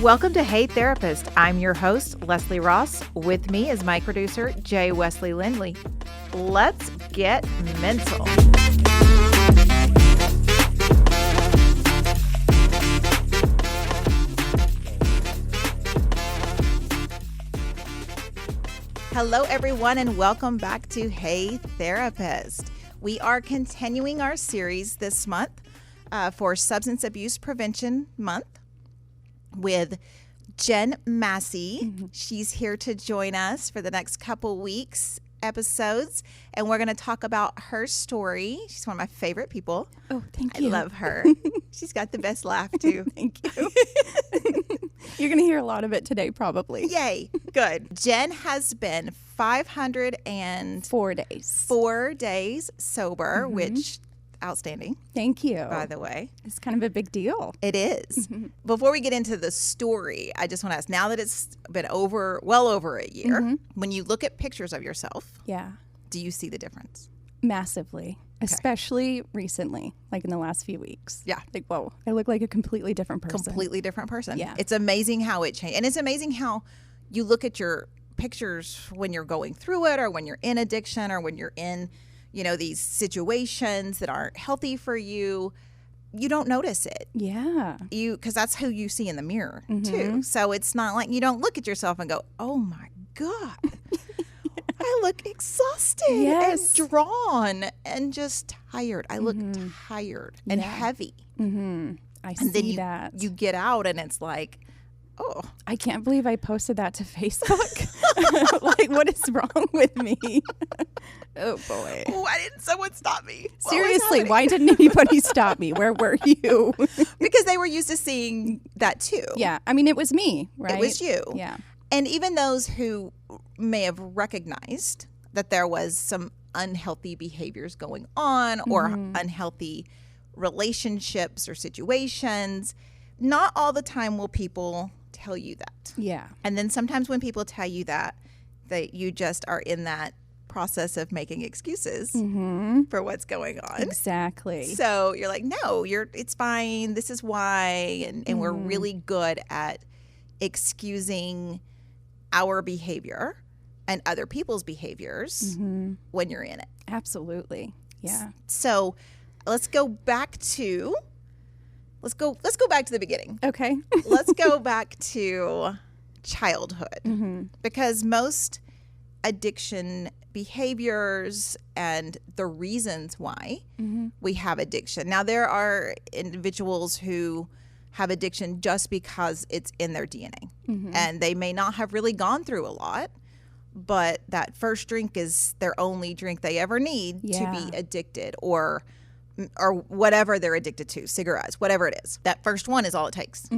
Welcome to Hey Therapist. I'm your host, Leslie Ross. With me is my producer, Jay Wesley Lindley. Let's get mental. Hello, everyone, and welcome back to Hey Therapist. We are continuing our series this month for Substance Abuse Prevention Month with Jen Massey. Mm-hmm. She's here to join us for the next couple weeks episodes, and we're going to talk about her story. She's one of my favorite people. Oh, thank you. I love her. She's got the best laugh, too. Thank you. You're going to hear a lot of it today, probably. Yay. Good. Jen has been 504 days sober, which outstanding. Thank you. By the way. It's kind of a big deal. It is. Before we get into the story, I just want to ask, now that it's been well over a year, when you look at pictures of yourself, do you see the difference? Massively. Okay. Especially recently, like in the last few weeks. Yeah. Like, whoa, I look like a completely different person. Completely different person. Yeah. It's amazing how it changed. And it's amazing how you look at your pictures when you're going through it, or when you're in addiction, or when you're in, these situations that aren't healthy for you. You don't notice it. Yeah. Because that's who you see in the mirror, too. So it's not like you don't look at yourself and go, oh, my God. I look exhausted and drawn and just tired. I look tired and heavy. I see that. You get out and it's like, oh. I can't believe I posted that to Facebook. Like, what is wrong with me? Oh, boy. Why didn't someone stop me? Seriously, why didn't anybody stop me? Where were you? Because they were used to seeing that too. Yeah. I mean, it was me, right? It was you. Yeah. And even those who may have recognized that there was some unhealthy behaviors going on or unhealthy relationships or situations, not all the time will people tell you that. Yeah. And then sometimes when people tell you that you just are in that process of making excuses for what's going on. Exactly. So you're like, no, it's fine. This is why. And we're really good at excusing our behavior and other people's behaviors when you're in it. Absolutely. Yeah. So let's go back to the beginning. Okay. Let's go back to childhood, because most addiction behaviors and the reasons why we have addiction. Now, there are individuals who have addiction just because it's in their DNA, and they may not have really gone through a lot, but that first drink is their only drink they ever need to be addicted, or whatever they're addicted to, cigarettes, whatever it is. That first one is all it takes.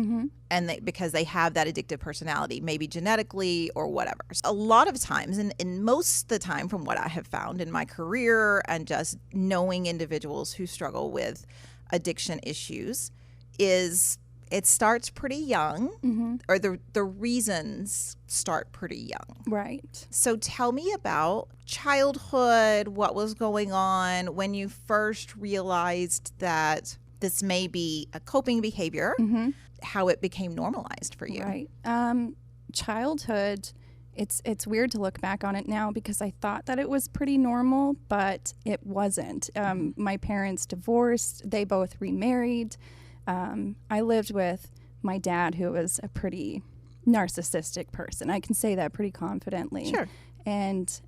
And because they have that addictive personality, maybe genetically or whatever. A lot of times, and most of the time from what I have found in my career and just knowing individuals who struggle with addiction issues, is it starts pretty young, or the reasons start pretty young. Right. So tell me about childhood, what was going on when you first realized that this may be a coping behavior, how it became normalized for you. Right. Childhood, it's weird to look back on it now because I thought that it was pretty normal, but it wasn't. My parents divorced. They both remarried. I lived with my dad, who was a pretty narcissistic person. I can say that pretty confidently. Sure. And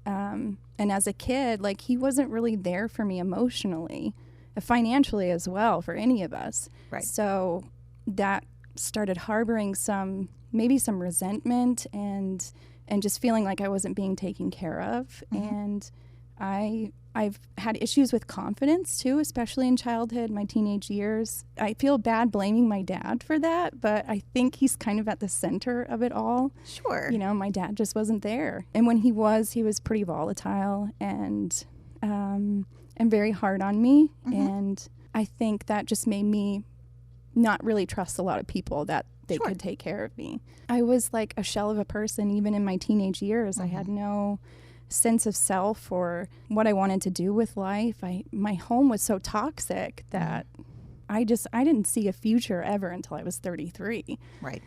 as a kid, like, he wasn't really there for me emotionally, financially as well, for any of us. Right. So that started harboring maybe some resentment and just feeling like I wasn't being taken care of. And I've had issues with confidence too, especially in childhood, my teenage years. I feel bad blaming my dad for that, but I think he's kind of at the center of it all. Sure. My dad just wasn't there. And when he was pretty volatile and very hard on me. And I think that just made me not really trust a lot of people that they could take care of me. I was like a shell of a person even in my teenage years. I had no sense of self or what I wanted to do with life. My home was so toxic that I didn't see a future ever until I was 33. Right.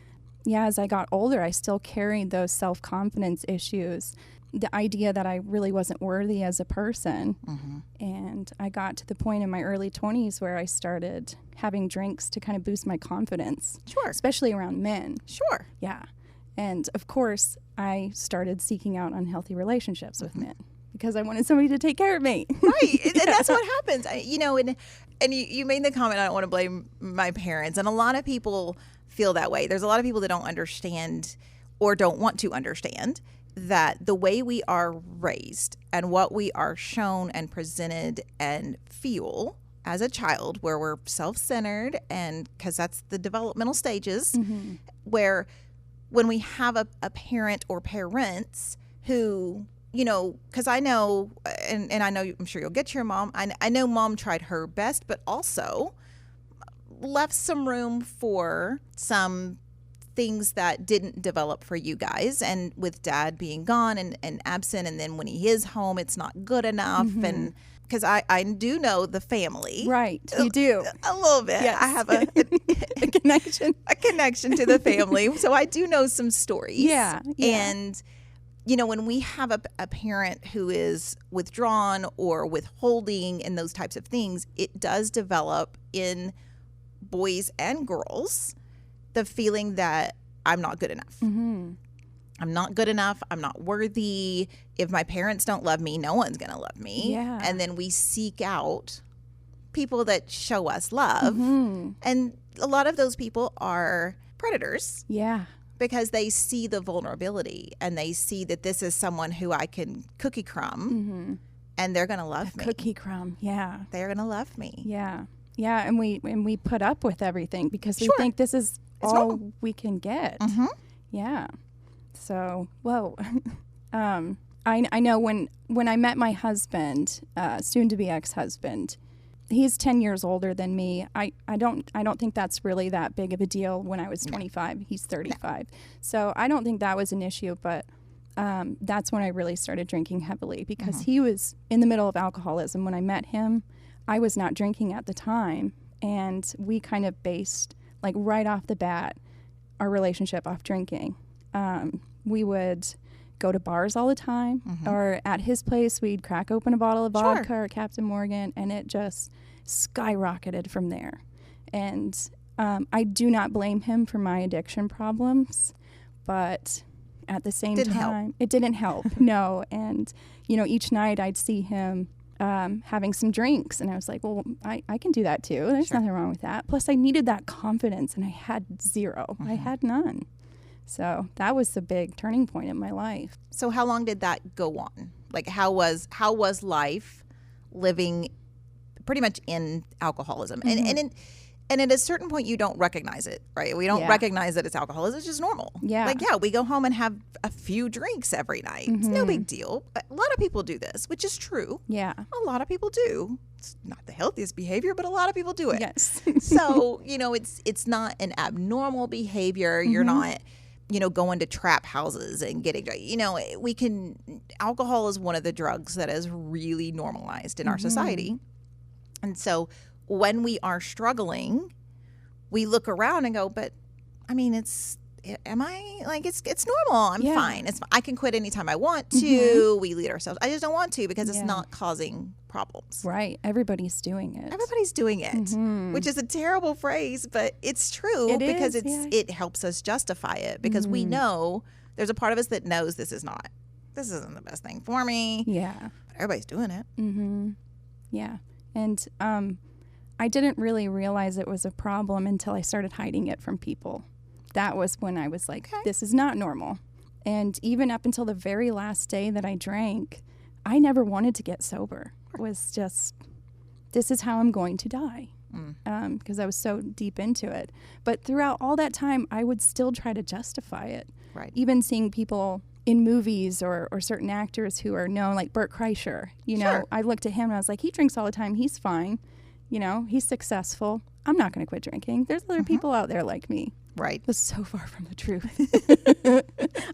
as I got older, I still carried those self-confidence issues, the idea that I really wasn't worthy as a person. And I got to the point in my early 20s where I started having drinks to kind of boost my confidence. Sure. Especially around men. Sure. Yeah. And of course, I started seeking out unhealthy relationships with men because I wanted somebody to take care of me. Right. And that's what happens. And you made the comment, I don't want to blame my parents. And a lot of people feel that way. There's a lot of people that don't understand or don't want to understand that the way we are raised and what we are shown and presented and feel as a child, where we're self-centered, and because that's the developmental stages, where when we have a parent or parents who, because I know, and I know, I'm sure you'll get your mom, I know mom tried her best, but also left some room for some things that didn't develop for you guys, and with dad being gone and absent, and then when he is home, it's not good enough. And because I do know the family. Right, you do. A little bit. Yes. I have a connection. A connection to the family. So I do know some stories. Yeah. And, when we have a parent who is withdrawn or withholding and those types of things, it does develop in boys and girls the feeling that I'm not good enough. I'm not good enough. I'm not worthy. If my parents don't love me, no one's going to love me. Yeah. And then we seek out people that show us love. And a lot of those people are predators. Yeah. Because they see the vulnerability and they see that this is someone who I can cookie crumb and they're going to love me. Cookie crumb. Yeah. They're going to love me. Yeah. Yeah. And we put up with everything because we think this is all normal. We can get. Yeah. So, whoa. I know when I met my husband, soon to be ex-husband, he's 10 years older than me. I don't think that's really that big of a deal. When I was 25, he's 35. So I don't think that was an issue, but that's when I really started drinking heavily because he was in the middle of alcoholism. When I met him, I was not drinking at the time, and we kind of based, like right off the bat, our relationship off drinking. We would go to bars all the time, or at his place, we'd crack open a bottle of vodka or Captain Morgan, and it just skyrocketed from there. And I do not blame him for my addiction problems, but at the same time, it didn't help. No. And, each night I'd see him having some drinks, and I was like, well, I can do that too. There's nothing wrong with that. Plus, I needed that confidence, and I had zero. I had none. So that was the big turning point in my life. So how long did that go on? Like, how was life living pretty much in alcoholism? And at a certain point, you don't recognize it, right? We don't recognize that it's alcoholism. It's just normal. Yeah. Like, we go home and have a few drinks every night. It's no big deal. A lot of people do this, which is true. Yeah. A lot of people do. It's not the healthiest behavior, but a lot of people do it. Yes. So, it's not an abnormal behavior. You're not, going to trap houses and getting, alcohol is one of the drugs that is really normalized in our society. And so when we are struggling, we look around and go, but I mean, it's normal. I'm fine. I can quit anytime I want to. We lead ourselves. I just don't want to because it's not causing problems. Right. Everybody's doing it. Everybody's doing it, which is a terrible phrase, but it's true because it helps us justify it because we know there's a part of us that knows this isn't the best thing for me. Yeah. But everybody's doing it. Yeah. And I didn't really realize it was a problem until I started hiding it from people. That was when I was like, this is not normal. And even up until the very last day that I drank, I never wanted to get sober. It was just, this is how I'm going to die. Because I was so deep into it. But throughout all that time, I would still try to justify it. Right. Even seeing people in movies or certain actors who are known, like Bert Kreischer, I looked at him and I was like, he drinks all the time. He's fine. He's successful. I'm not going to quit drinking. There's other people out there like me. Right. It was so far from the truth.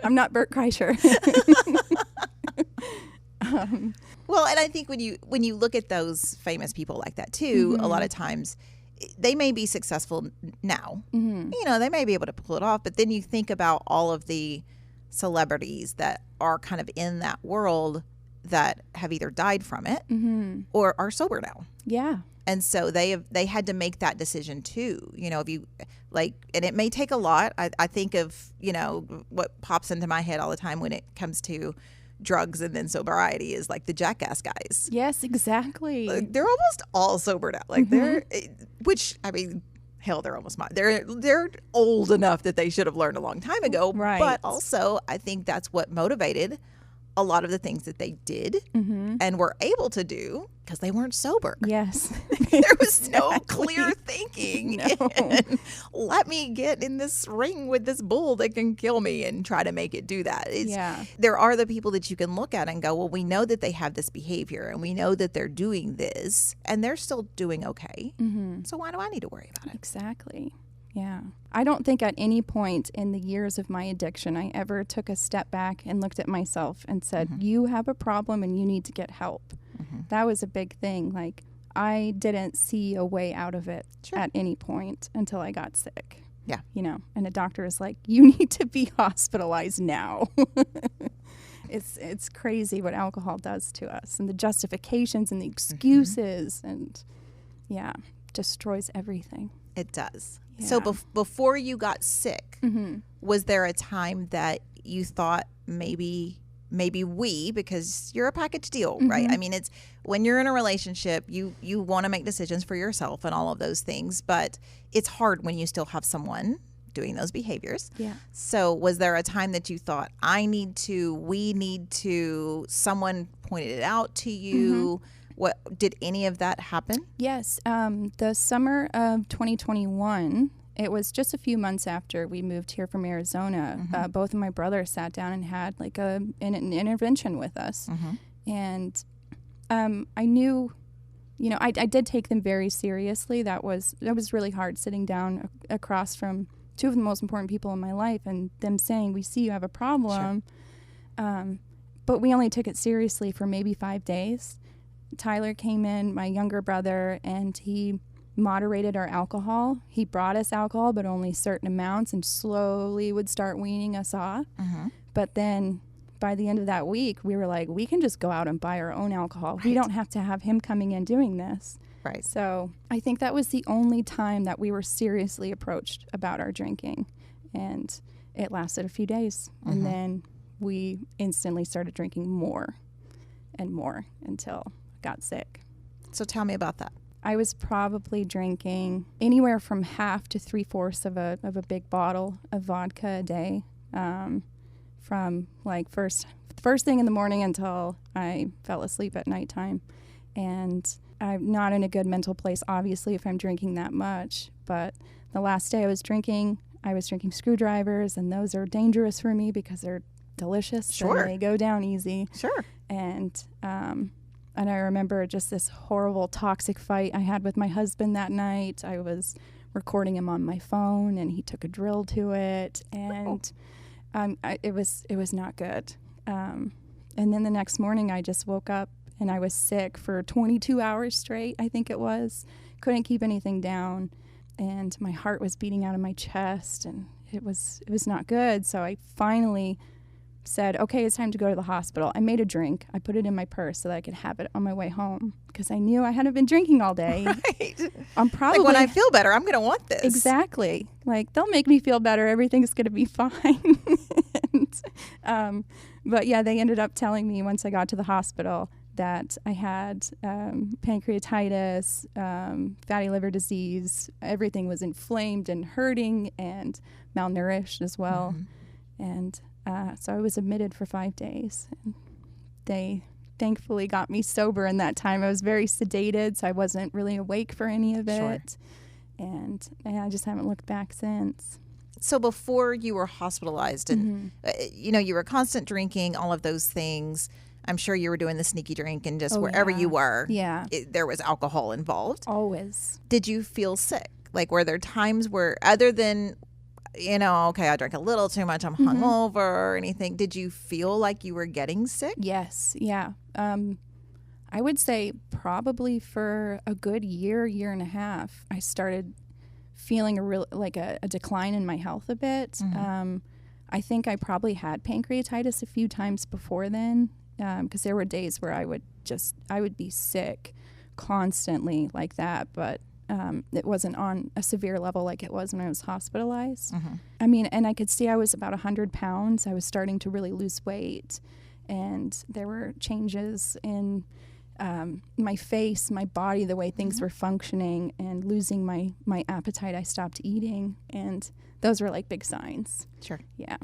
I'm not Bert Kreischer. Well, and I think when you look at those famous people like that too, a lot of times they may be successful now. You know, they may be able to pull it off, but then you think about all of the celebrities that are kind of in that world that have either died from it or are sober now. Yeah. And so they had to make that decision too. You know, if you like, and it may take a lot. I think of, you know, what pops into my head all the time when it comes to drugs and then sobriety is like the Jackass guys. Yes, exactly. Like, they're almost all sobered out. Like they're, which I mean, hell, they're almost they're old enough that they should have learned a long time ago. Right. But also, I think that's what motivated a lot of the things that they did and were able to do because they weren't sober. Yes. There was no clear thinking. And let me get in this ring with this bull that can kill me and try to make it do that. There are the people that you can look at and go, well, we know that they have this behavior and we know that they're doing this and they're still doing okay. So why do I need to worry about it? Exactly. Yeah. I don't think at any point in the years of my addiction I ever took a step back and looked at myself and said, you have a problem and you need to get help. That was a big thing. Like, I didn't see a way out of it at any point until I got sick. Yeah. You know, and a doctor is like, you need to be hospitalized now. It's crazy what alcohol does to us and the justifications and the excuses and, yeah, destroys everything. It does. Yeah. So before you got sick, was there a time that you thought maybe we, because you're a package deal, right? I mean, it's when you're in a relationship, you want to make decisions for yourself and all of those things, but it's hard when you still have someone doing those behaviors. Yeah. So was there a time that you thought, we need to, someone pointed it out to you? What did any of that happen? Yes. The summer of 2021, it was just a few months after we moved here from Arizona. Both of my brothers sat down and had like an intervention with us. And I knew, you know, I did take them very seriously. That was really hard, sitting down across from two of the most important people in my life and them saying, we see you have a problem. But we only took it seriously for maybe 5 days. Tyler came in, my younger brother, and he moderated our alcohol. He brought us alcohol, but only certain amounts, and slowly would start weaning us off. But then by the end of that week, we were like, we can just go out and buy our own alcohol. Right. We don't have to have him coming in doing this. Right. So I think that was the only time that we were seriously approached about our drinking. And it lasted a few days. And then we instantly started drinking more and more until I got sick. So tell me about that. I was probably drinking anywhere from half to 3/4 of a big bottle of vodka a day, from like first thing in the morning until I fell asleep at nighttime. And I'm not in a good mental place, obviously, if I'm drinking that much. But the last day I was drinking screwdrivers, and those are dangerous for me because they're delicious. Sure. And they go down easy. Sure. And I remember just this horrible toxic fight I had with my husband that night. I was recording him on my phone, and he took a drill to it, and it was not good. And then the next morning, I just woke up and I was sick for 22 hours straight, I think it was. Couldn't keep anything down, and my heart was beating out of my chest, and it was not good. So I finally said, okay, it's time to go to the hospital. I made a drink. I put it in my purse so that I could have it on my way home because I knew I hadn't been drinking all day. Right. I'm probably, like, when I feel better, I'm going to want this. Exactly. Like, they'll make me feel better. Everything's going to be fine. But yeah, they ended up telling me once I got to the hospital that I had pancreatitis, fatty liver disease. Everything was inflamed and hurting and malnourished as well. And so I was admitted for 5 days. And they thankfully got me sober in that time. I was very sedated, so I wasn't really awake for any of it. Sure. And I just haven't looked back since. So before you were hospitalized and, you were constant drinking, all of those things, I'm sure you were doing the sneaky drink and just wherever you were, there was alcohol involved. Always. Did you feel sick? Like, were there times where, other than, okay, I drank a little too much, I'm hungover or anything, did you feel like you were getting sick? Yes. Yeah. I would say probably for a good year and a half, I started feeling a decline in my health a bit. I think I probably had pancreatitis a few times before then, because there were days where I would be sick constantly like that, but it wasn't on a severe level like it was when I was hospitalized. I mean, and I could see I was about 100 pounds. I was starting to really lose weight, and there were changes in my face, my body, the way things were functioning, and losing my appetite. I stopped eating, and those were like big signs. Sure. Yeah.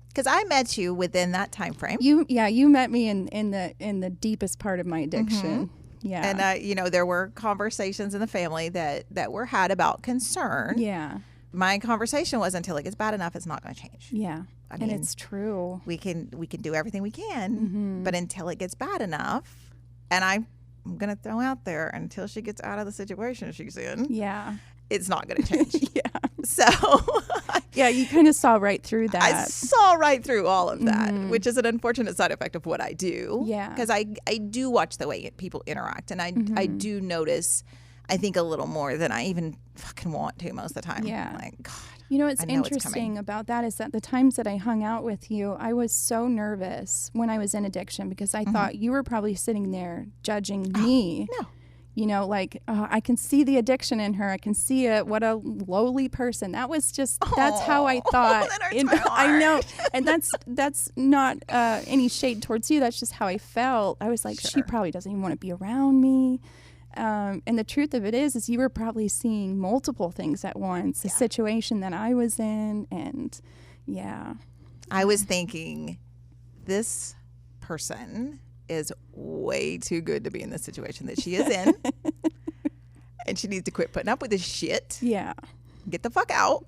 Because I met you within that time frame. You met me in the deepest part of my addiction. Yeah. And there were conversations in the family that were had about concern. Yeah. My conversation was, until it gets bad enough, it's not going to change. Yeah. I mean, and it's true. We can do everything we can, but until it gets bad enough, and I'm going to throw out there, until she gets out of the situation she's in, it's not going to change. So yeah, you kind of saw right through that. I saw right through all of that, which is an unfortunate side effect of what I do. Yeah. Because I do watch the way people interact, and I do notice, I think, a little more than I even fucking want to most of the time. Yeah. Like, God. What's interesting about that is that the times that I hung out with you, I was so nervous when I was in addiction, because I thought you were probably sitting there judging me. No. I can see the addiction in her. I can see it. What a lowly person. That was just, that's how I thought. That hurts my heart. I know. And that's not any shade towards you. That's just how I felt. I was like, she probably doesn't even want to be around me. And the truth of it is you were probably seeing multiple things at once, the situation that I was in. And I was thinking, this person is way too good to be in the situation that she is in. And she needs to quit putting up with this shit. Yeah. Get the fuck out.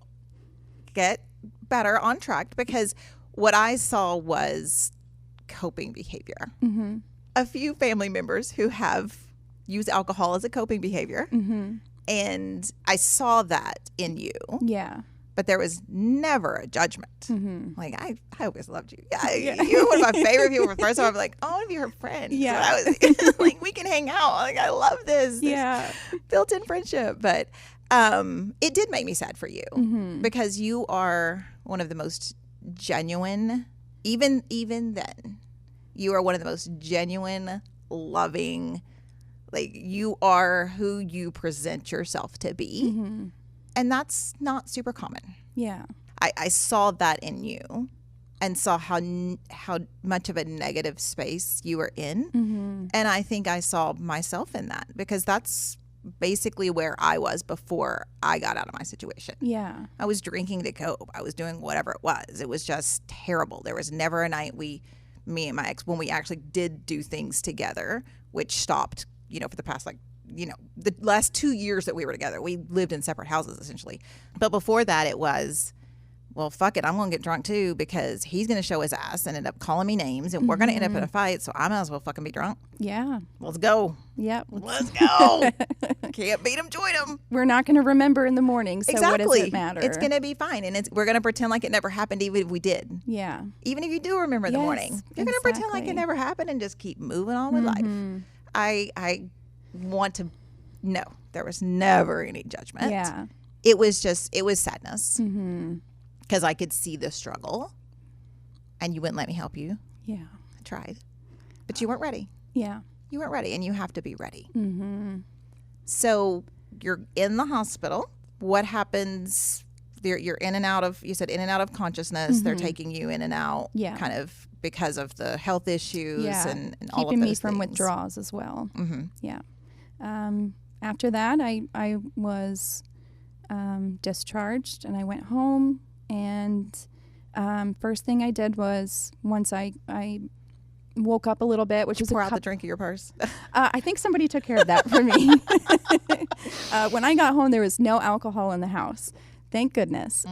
Get better on track. Because what I saw was coping behavior. A few family members who have used alcohol as a coping behavior. And I saw that in you. Yeah. But there was never a judgment. Like, I always loved you. You were one of my favorite people. For the first time, I was like, I want to be her friend. Yeah. So I was like, we can hang out. Like, I love this. Yeah. This built-in friendship. But it did make me sad for you, because you are one of the most genuine, even then, you are one of the most genuine, loving, like, you are who you present yourself to be. And that's not super common. Yeah. I saw that in you, and saw how much of a negative space you were in. And I think I saw myself in that, because that's basically where I was before I got out of my situation. Yeah. I was drinking to cope. I was doing whatever it was. It was just terrible. There was never a night me and my ex, when we actually did do things together, which stopped, for the past, the last 2 years that we were together. We lived in separate houses, essentially. But before that, it was, well, fuck it, I'm going to get drunk too, because he's going to show his ass and end up calling me names, and we're going to end up in a fight, so I might as well fucking be drunk. Yeah. Let's go. Yep. Let's go. Can't beat him, join him. We're not going to remember in the morning, so Exactly. what does it matter? It's going to be fine, and we're going to pretend like it never happened, even if we did. Yeah. Even if you do remember in the morning. You're going to pretend like it never happened and just keep moving on with life. I want to... No, there was never any judgment. Yeah. It was sadness. Because I could see the struggle, and you wouldn't let me help you. Yeah. I tried. But you weren't ready. Yeah. You weren't ready, and you have to be ready. So you're in the hospital. What happens? You're in and out of, you said in and out of consciousness. They're taking you in and out kind of because of the health issues and all of those things. Keeping me from withdrawals as well. Yeah. After that, I was discharged, and I went home, and first thing I did was, once I woke up a little bit, which was pour out the drink of your purse. I think somebody took care of that for me. When I got home, there was no alcohol in the house. Thank goodness.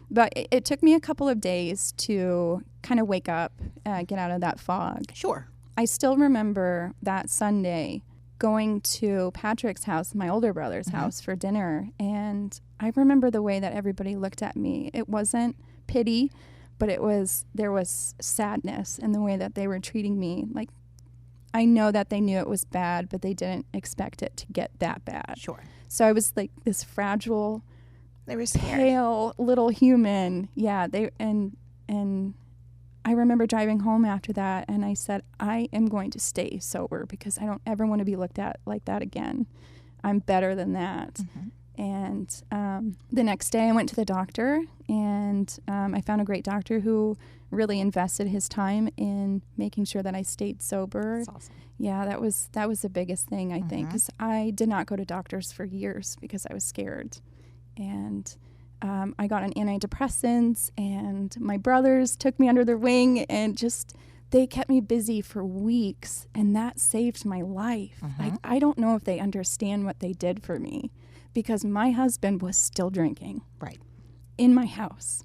But it took me a couple of days to kind of wake up, get out of that fog. Sure. I still remember that Sunday going to Patrick's house, my older brother's house, for dinner. And I remember the way that everybody looked at me. It wasn't pity, but there was sadness in the way that they were treating me. Like, I know that they knew it was bad, but they didn't expect it to get that bad. Sure. So I was like this fragile, They were scared. pale little human. Yeah, and I remember driving home after that, and I said, I am going to stay sober because I don't ever want to be looked at like that again. I'm better than that. Mm-hmm. And the next day I went to the doctor, and I found a great doctor who really invested his time in making sure that I stayed sober. That's awesome. Yeah, that was the biggest thing, I think, because I did not go to doctors for years because I was scared. And I got on antidepressants, and my brothers took me under their wing, and just they kept me busy for weeks, and that saved my life. Like, I don't know if they understand what they did for me, because my husband was still drinking Right. in my house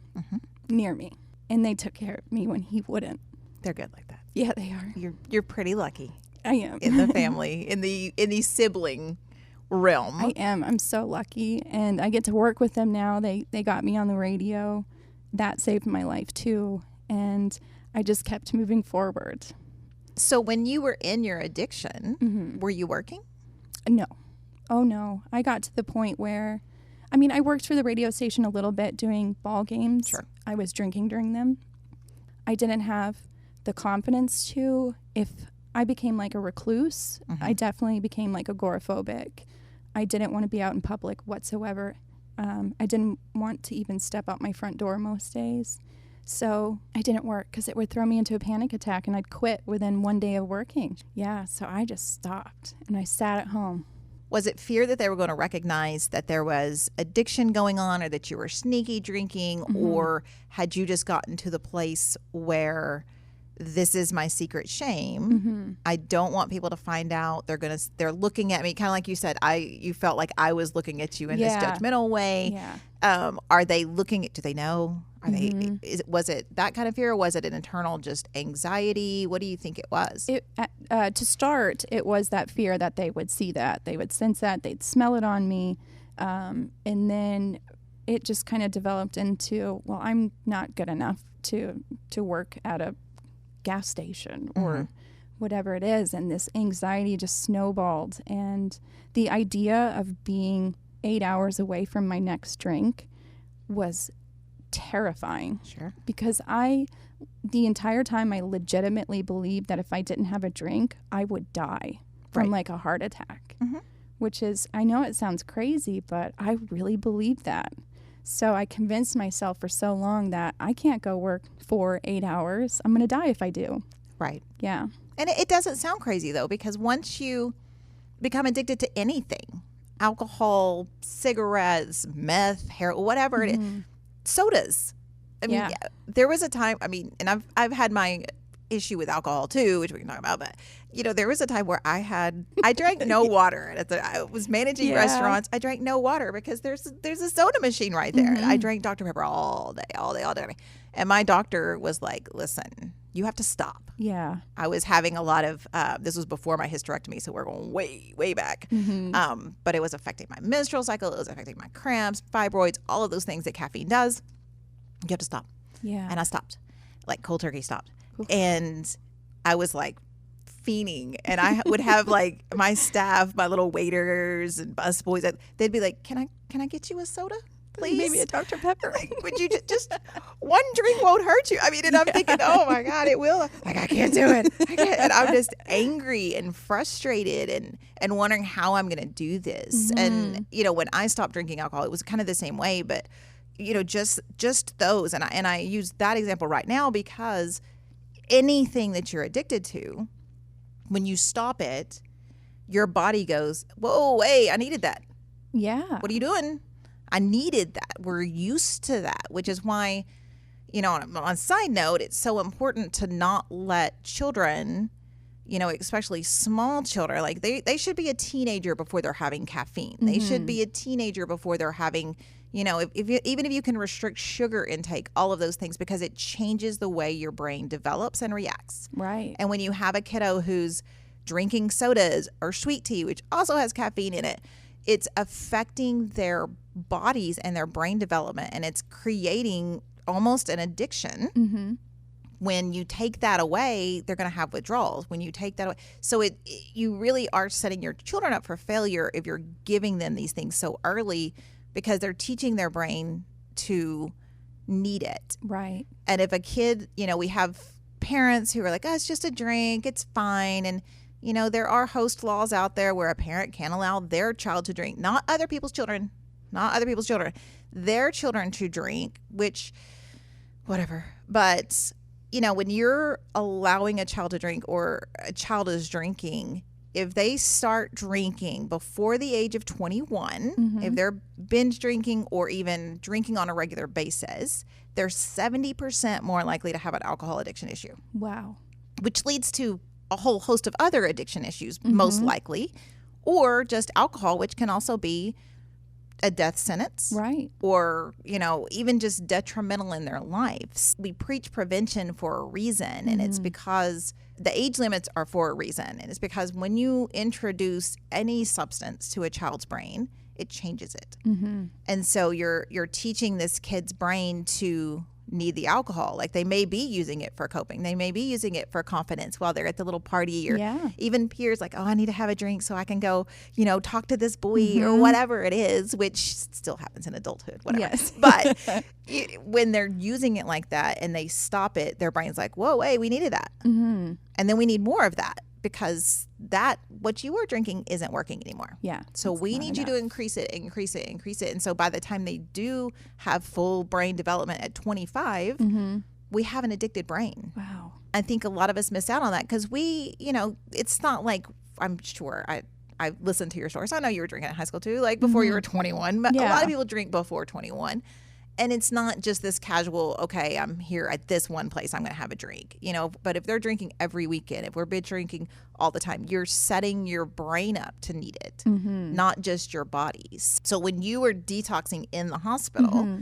near me, and they took care of me when he wouldn't. They're good like that. Yeah, they are. You're pretty lucky I am. in the family, in the sibling realm. I am. I'm so lucky, and I get to work with them now. They got me on the radio. That saved my life too, and I just kept moving forward. So when you were in your addiction, were you working? No. Oh no. I got to the point where, I mean, I worked for the radio station a little bit doing ball games. Sure. I was drinking during them. I didn't have the confidence to. If I became like a recluse, I definitely became like agoraphobic. I didn't want to be out in public whatsoever. I didn't want to even step out my front door most days. So I didn't work because it would throw me into a panic attack, and I'd quit within one day of working. Yeah, so I just stopped, and I sat at home. Was it fear that they were going to recognize that there was addiction going on, or that you were sneaky drinking, or had you just gotten to the place where this is my secret shame? I don't want people to find out. They're looking at me, kind of like you said. You felt like I was looking at you in this judgmental way. Yeah. Are they looking at? Do they know? Are they? Was it that kind of fear, or was it an internal just anxiety? What do you think it was? To start, it was that fear that they would see that, they would sense that, they'd smell it on me, and then it just kind of developed into, well, I'm not good enough to work at a gas station or whatever it is, and this anxiety just snowballed, and the idea of being 8 hours away from my next drink was terrifying. Sure. Because the entire time I legitimately believed that if I didn't have a drink, I would die from like a heart attack, which is, I know it sounds crazy, but I really believed that. So I convinced myself for so long that I can't go work for 8 hours. I'm going to die if I do. Right. Yeah. And it doesn't sound crazy, though, because once you become addicted to anything, alcohol, cigarettes, meth, heroin, whatever it is, sodas. I mean, there was a time, and I've had my issue with alcohol too, which we can talk about, but there was a time where I drank no water. I was managing restaurants. I drank no water because there's a soda machine right there. And I drank Dr. Pepper all day. And my doctor was like, listen, you have to stop. Yeah. I was having a lot of, this was before my hysterectomy, so we're going way, way back. But it was affecting my menstrual cycle. It was affecting my cramps, fibroids, all of those things that caffeine does. You have to stop. Yeah. And I stopped. Like cold turkey stopped. And I was like fiending. And I would have like my staff, my little waiters and busboys, they'd be like, can I get you a soda? Please? Maybe a Dr. Pepper. Would you just one drink won't hurt you? And I'm thinking, oh my God, it will. Like, I can't do it. And I'm just angry and frustrated and wondering how I'm going to do this. And, when I stopped drinking alcohol, it was kind of the same way, but, just those. And I use that example right now because anything that you're addicted to, when you stop it, your body goes, whoa, hey, I needed that. Yeah. What are you doing? I needed that. We're used to that, which is why, on a side note, it's so important to not let children, especially small children, like they should be a teenager before they're having caffeine. They should be a teenager before they're having, even if you can restrict sugar intake, all of those things, because it changes the way your brain develops and reacts. Right. And when you have a kiddo who's drinking sodas or sweet tea, which also has caffeine in it, it's affecting their bodies and their brain development, and it's creating almost an addiction When you take that away, they're going to have withdrawals. When you take that away, so you really are setting your children up for failure if you're giving them these things so early, because they're teaching their brain to need it. Right. And if a kid, we have parents who are like, oh, it's just a drink, it's fine. And, there are host laws out there where a parent can't allow their child to drink, not other people's children, their children to drink, which, whatever. But, when you're allowing a child to drink, or a child is drinking, if they start drinking before the age of 21, if they're binge drinking or even drinking on a regular basis, they're 70% more likely to have an alcohol addiction issue. Wow. Which leads to a whole host of other addiction issues, most likely, or just alcohol, which can also be a death sentence. Right. Or, even just detrimental in their lives. We preach prevention for a reason, and it's because the age limits are for a reason. And it's because when you introduce any substance to a child's brain, it changes it. And so you're teaching this kid's brain to need the alcohol. Like, they may be using it for coping. They may be using it for confidence while they're at the little party, or even peers like, oh, I need to have a drink so I can go, talk to this boy or whatever it is, which still happens in adulthood, whatever. Yes. But when they're using it like that and they stop it, their brain's like, whoa, hey, we needed that. And then we need more of that, because what you were drinking isn't working anymore. Yeah. So we need you to increase it. And so by the time they do have full brain development at 25, we have an addicted brain. Wow. I think a lot of us miss out on that, because we, it's not like, I'm sure I listened to your stories. I know you were drinking in high school too, like before you were 21. But a lot of people drink before 21. And it's not just this casual, okay, I'm here at this one place, I'm going to have a drink, but if they're drinking every weekend, if we're binge drinking all the time, you're setting your brain up to need it, not just your bodies. So when you were detoxing in the hospital,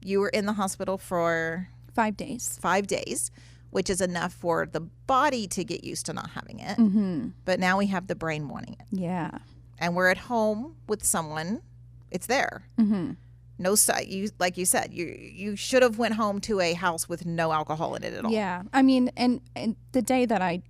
you were in the hospital for 5 days. 5 days, which is enough for the body to get used to not having it. But now we have the brain wanting it. Yeah. And we're at home with someone, it's there. No, like you said, you should have went home to a house with no alcohol in it at all. Yeah, I mean, and the day that I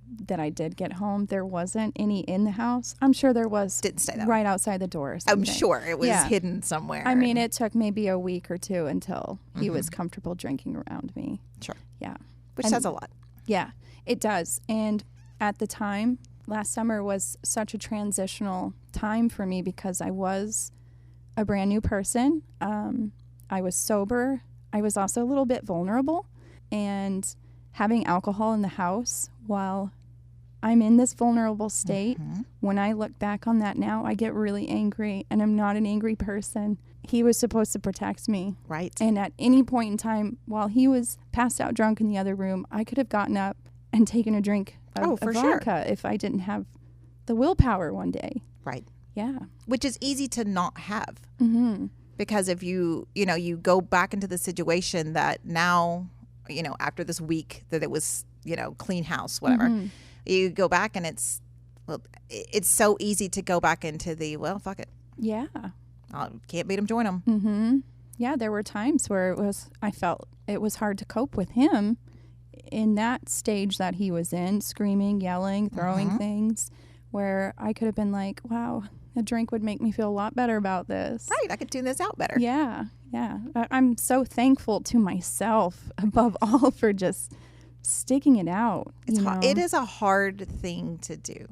did get home, there wasn't any in the house. I'm sure there was. Didn't stay that right outside the door. Or something. I'm sure it was hidden somewhere. I mean, it took maybe a week or two until he was comfortable drinking around me. Sure. Yeah. Which says a lot. Yeah, it does. And at the time, last summer was such a transitional time for me, because I was a brand new person. I was sober. I was also a little bit vulnerable, and having alcohol in the house while I'm in this vulnerable state, when I look back on that now, I get really angry, and I'm not an angry person. He was supposed to protect me. Right. And at any point in time, while he was passed out drunk in the other room, I could have gotten up and taken a drink of vodka if I didn't have the willpower one day. Right. Yeah. Which is easy to not have. Because if you go back into the situation that now, after this week that it was, clean house, whatever, you go back and it's so easy to go back into the, well, fuck it. Yeah. Can't beat them, join them. Yeah, there were times where I felt it was hard to cope with him in that stage that he was in, screaming, yelling, throwing things, where I could have been like, wow, a drink would make me feel a lot better about this. Right, I could tune this out better. Yeah. I'm so thankful to myself above all for just sticking it out. It is a hard thing to do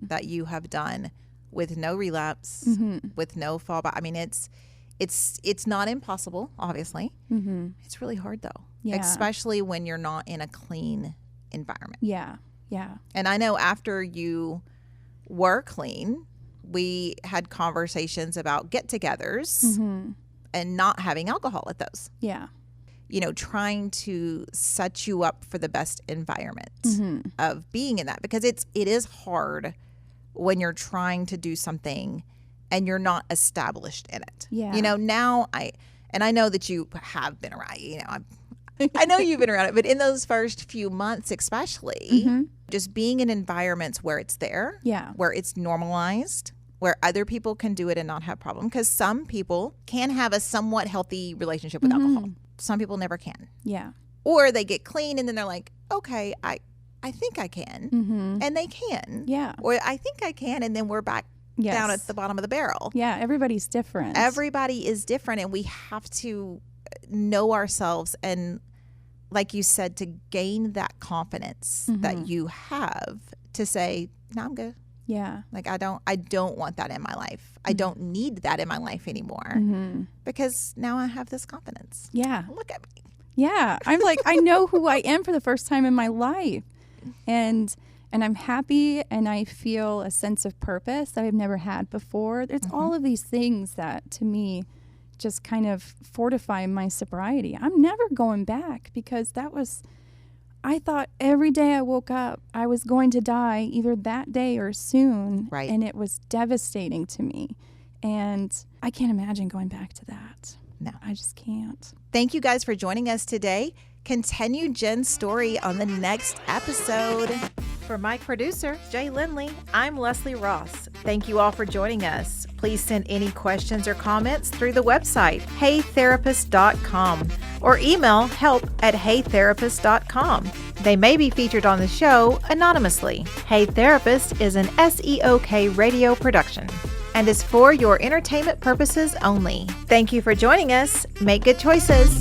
that you have done with no relapse, with no fallback. I mean, it's not impossible, obviously. It's really hard though, especially when you're not in a clean environment. Yeah. And I know after you were clean, we had conversations about get-togethers and not having alcohol at those. Yeah. Trying to set you up for the best environment of being in that, because it is hard when you're trying to do something and you're not established in it. Yeah. Now I know that you have been around, I know you've been around it, but in those first few months, especially, just being in environments where it's there, where it's normalized, where other people can do it and not have problem. Because some people can have a somewhat healthy relationship with alcohol. Some people never can. Yeah. Or they get clean and then they're like, okay, I think I can. And they can. Yeah. Or I think I can. And then we're back down at the bottom of the barrel. Yeah. Everybody's different. Everybody is different. And we have to know ourselves and, like you said, to gain that confidence that you have to say, no, I'm good. Yeah. Like I don't want that in my life. I don't need that in my life anymore because now I have this confidence. Yeah. Look at me. Yeah. I'm like, I know who I am for the first time in my life. And I'm happy and I feel a sense of purpose that I've never had before. It's all of these things that to me just kind of fortify my sobriety. I'm never going back because I thought every day I woke up, I was going to die either that day or soon. Right. And it was devastating to me. And I can't imagine going back to that. No. I just can't. Thank you guys for joining us today. Continue Jen's story on the next episode. For my producer, Jay Lindley, I'm Leslie Ross. Thank you all for joining us. Please send any questions or comments through the website, heytherapist.com, or email help@heytherapist.com. They may be featured on the show anonymously. Hey Therapist is an SEOK radio production and is for your entertainment purposes only. Thank you for joining us. Make good choices.